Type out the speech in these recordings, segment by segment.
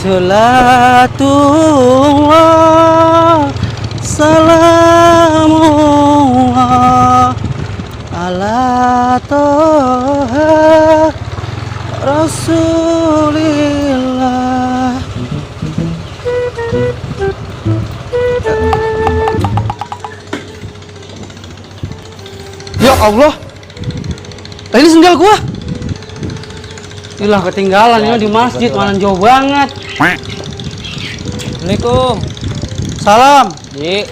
Salatullah, salamullah ala toha rasulillah. Ya Allah, ini sendal gua. Ilah ketinggalan ini di masjid, mana jauh banget. Assalamualaikum. Salam. Ji.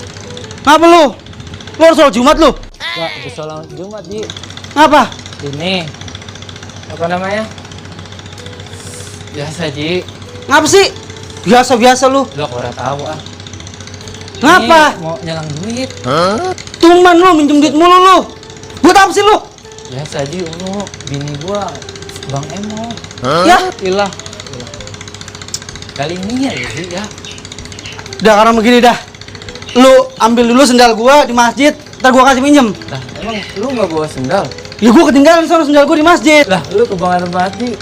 Ngapa lu? Lu harus sholat Jumat lu? Wah, habis sholat Jumat, Ji. Ngapa? Ini. Apa namanya? Biasa, Ji. Ngapa sih? Biasa-biasa lu. Lo udah tahu ah. Ngapa? Ini mau nyelang duit. Tuman lu minjem duit mulu lu. Buat apa sih lu? Biasa, Ji. Lu bini gua Bang Emo. Ya, ilah. Kali ini ya, Ji ya. Udah karena begini dah. Lu ambil dulu sendal gua di masjid, ntar gua kasih pinjem. Lah, emang lu nggak bawa sendal? Ya gua ketinggalan di sana sendal gua di masjid. Lah, lu kebangan banget,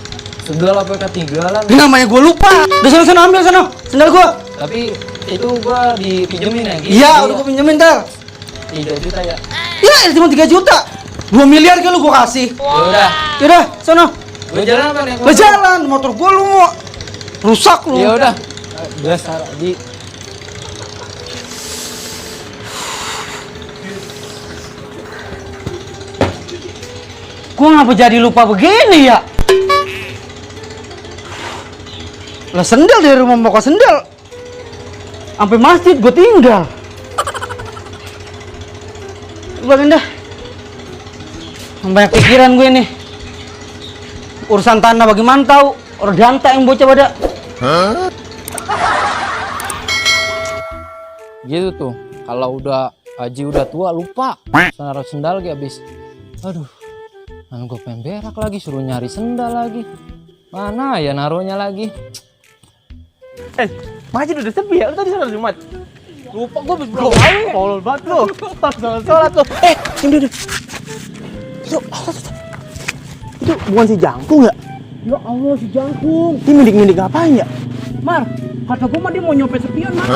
sendal apa ketinggalan? Ini namanya gua lupa. Udah sana ambil sana sendal gua. Tapi itu gua dipinjemin ya gitu. Iya, udah gua pinjemin ntar. 3 juta ya. Ya, cuma 3 juta. 2 miliar ke lu gua kasih. Yaudah. Yaudah, sana. Gua jalan apa nih? Lah jalan, motor gua lu mau rusak lu. Ya udah. Dasar di Gua ngapa jadi lupa begini ya? Lah sendal dari rumah mau ke sendal. Sampai masjid gua tinggal. Coba dah. Banyak pikiran gue nih. Urusan tanah bagaimana tahu? Orang jantak yang bocah pada. gitu tuh. Kalau udah haji udah tua lupa. Naruh sendal lagi habis. Aduh. Kan gue pengen berak lagi, suruh nyari sendal lagi. Mana ya naruhnya lagi? Masjid udah sepi ya, lu tadi sholat Jumat. Lupa gue habis belum tahu ya. Tolol banget lu. Sholat lu. Ini deh. Itu bukan si Jangkung ya? Ya Allah si Jangkung. Ini milik-milik ngapain ya? Mar, kata gua mah dia mau nyopet spion Mar.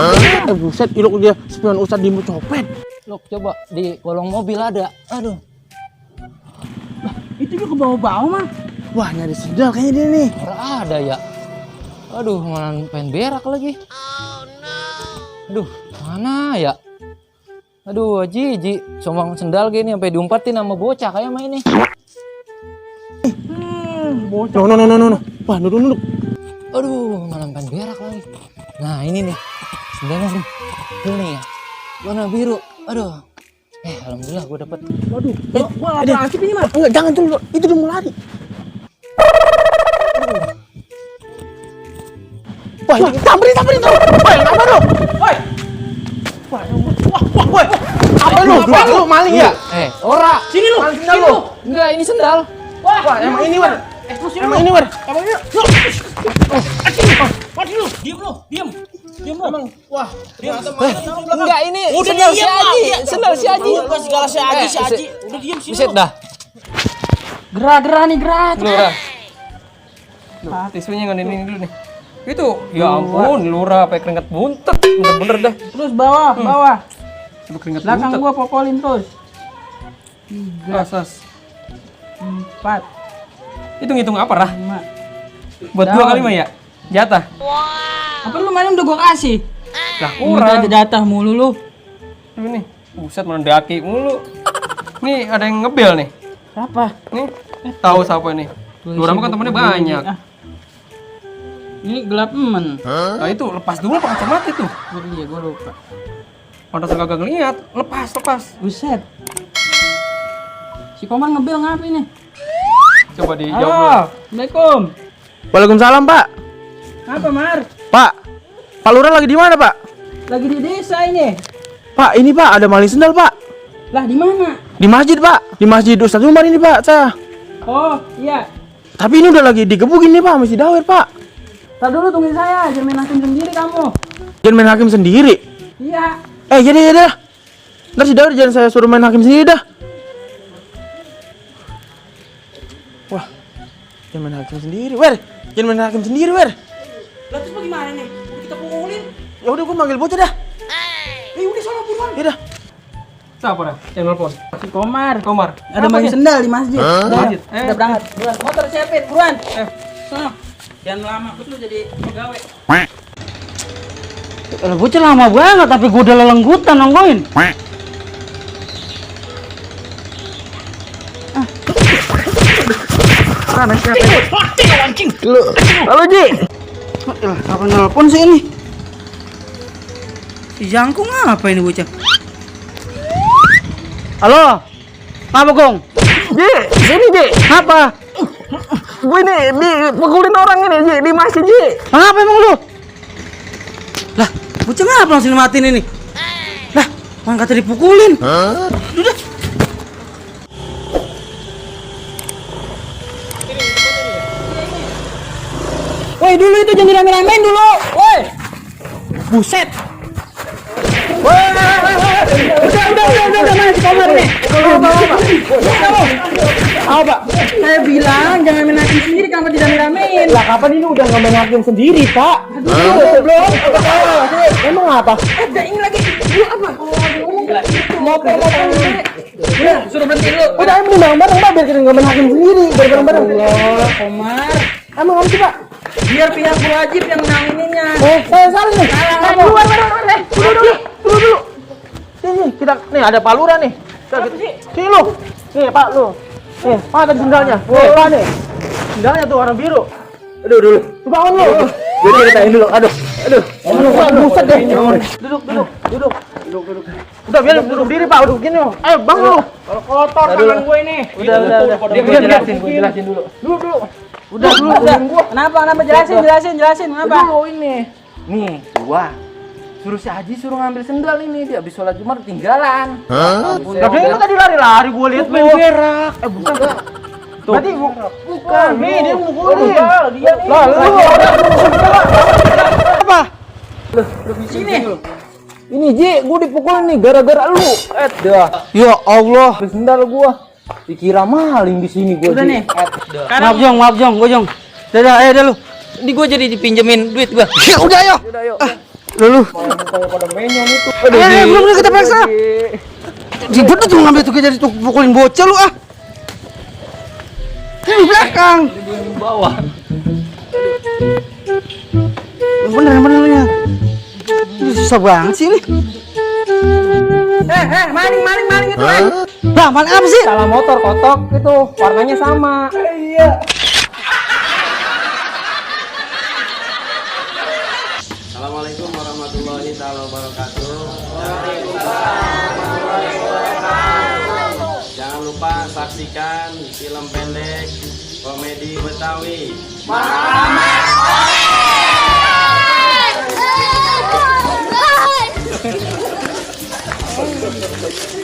Buset, ilok dia spion Ustadz Dimmu copet. Loh, coba di kolong mobil ada. Aduh. Itu dia ke bawah-bawah mah. Wah, nyari sendal kayaknya dia nih. Orang ada ya. Aduh, mana pengen berak lagi. Aduh, mana ya? Aduh, Ji, sombong sendal gini sampai diumpetin sama bocah kayak mah ini. Bocah. No. Wah, nunduk. Aduh, mana pengen berak lagi. Nah, ini nih. Sendalnya nih. Ini nih ya. Warna biru. Aduh. Alhamdulillah gue dapet. Waduh, gua lapar asip ini Mar. Enggak, jangan dulu. Itu udah mau lari. Wah, samperin. Woi, apa lu? Woi. Woi. Apa lu maling ya? Ora. Sini lu. Sini lu. Enggak, ini sendal. Wah, emang ini, War. Emang ini, War. Mati lu, diam lu. Emang, wah. Enggak, ini sendal si Haji. Sendal si Haji. Segala si Haji. Udah diam sini. Buset dah. Gerah nih, gerah. Lurah. Tisunya ini dulu nih. Itu, ya ampun, lurah pakai keringat buntet. Bener-bener dah. Terus bawah. Sampai keringat Belakang buntet. gua popolin terus. 3, Asas. 4, Hitung-hitung apa, Rah? 5. Buat dua kali mah ya? Jatah. Apa lu main udah gua kasih? Lah, Udah kurang. jatah mulu lu. Ini, buset mendaki mulu. Nih, ada yang ngebel nih. Siapa? Nih, tahu siapa nih? Lurah mah kan temennya banyak. Ini gelap men. Nah itu, lepas dulu pakai kacamata itu. Iya, gua lupa. Pantas kagak ngeliat. Lepas. Buset. Si Komar ngebel ngapain nih? Coba dijawab dulu. Halo, Assalamualaikum. Waalaikumsalam, Pak. Apa Mar? Pak Lurah lagi di mana, Pak? Lagi di desa ini. Pak, ini Pak, ada maling sendal, Pak. Lah di mana? Di masjid, Pak. Di masjid Ustadz Umar ini, Pak, saya. Oh iya. Tapi ini udah lagi digebukin nih, Pak, masih dawet, Pak. Tar dulu tungguin saya, jangan main hakim sendiri kamu. Jangan main hakim sendiri. Iya. Jadi. Ntar si dawet jangan saya suruh main hakim sendiri dah. Wah, jangan main hakim sendiri, Wer. Jangan main hakim sendiri, Wer. Lah terus gimana nih? Kita pukulin. Ya udah gua manggil bocah dah. Udah sana buruan. Ya dah. Siapa dah? Yang nelpon? Si Komar. Ada Apa main dia? sendal di masjid. Masjid? Udah berangkat. Buruan. Motor siapin, buruan. Sono. Jangan lama, betul jadi pegawai. Bocah lama banget, tapi gue udah lelenggutan nonggoin. Mana siapa? Halo Ji. Apa nelpon sih ini? Si Jangkung apa ini bocah? Halo? Apa Gong? Ji, sini Ji. Apa? Gue ini dipukulin orang ini Ji, di masjid Ji. Apa emang lu? Lah, bocah ngapa langsung dimatiin ini? Lah, orang kata dipukulin. Udah. Woi, dulu itu jangan dirame-ramein dulu. Woi. Buset. Woi. Udah, mana si Komar nih? Apa? Saya bilang jangan main hakim sendiri, kenapa tidak ramein? Lah kapan ini udah nggak main hakim sendiri, Pak? Belum. Emang apa? Ada ini lagi. Lu apa? Motor. Udah, suruh berhenti dulu. Udah emang bareng-bareng Pak, biar kita nggak main hakim sendiri, bareng-bareng. Allah, Komar. Emang apa sih Pak? Biar pihak wajib yang nangininnya. Salah nih. Keluar. Dulu. Sini, kita nih ada Pak Lurah nih. Sini lu. Nih Pak lu. Nih, Pak ada sendalnya. Pak nih. Sendalnya tuh warna biru. Aduh, dulu. Tuh bangun lu. Gue ceritain dulu. Aduh. Buset deh. Duduk. Udah biar duduk diri Pak, duduk gini. Ayo bangun lu. Kalau kotor tangan gue ini. Udah. Gue jelasin dulu. Dulu. Udah. Kenapa? Jelasin. Kenapa? Dulu ini. Nih, gua suruh si Haji suruh ngambil sendal ini, dia habis sholat Jumat ketinggalan. Tapi itu tadi lari-lari gua lihat main berak. Bukan. Tuh. Berarti bukan. Nih, dia mukulin. Dia nih. Apa? Sini. Ini Ji, gua dipukulin nih gara-gara lu. Dah. Ya Allah. Habis sendal gua. Dikira maling di sini gua. Udah nih. Maaf Jong, gua Jong. Dadah, ayo dah lu. Ini gue jadi dipinjemin duit gue. Ya udah ayo. Lu. Pada menyong itu. Belum kita paksa. Di bener tuh ngambil tuh jadi tuh pukulin bocah lu ah. Di belakang. Di bawah. Bener ya. Ini susah banget sih ini. Maling itu. Lah, maling apa sih? Salah motor kotok itu, warnanya sama. Iya. Assalamualaikum warahmatullahi wabarakatuh. Jangan lupa saksikan film pendek komedi Betawi.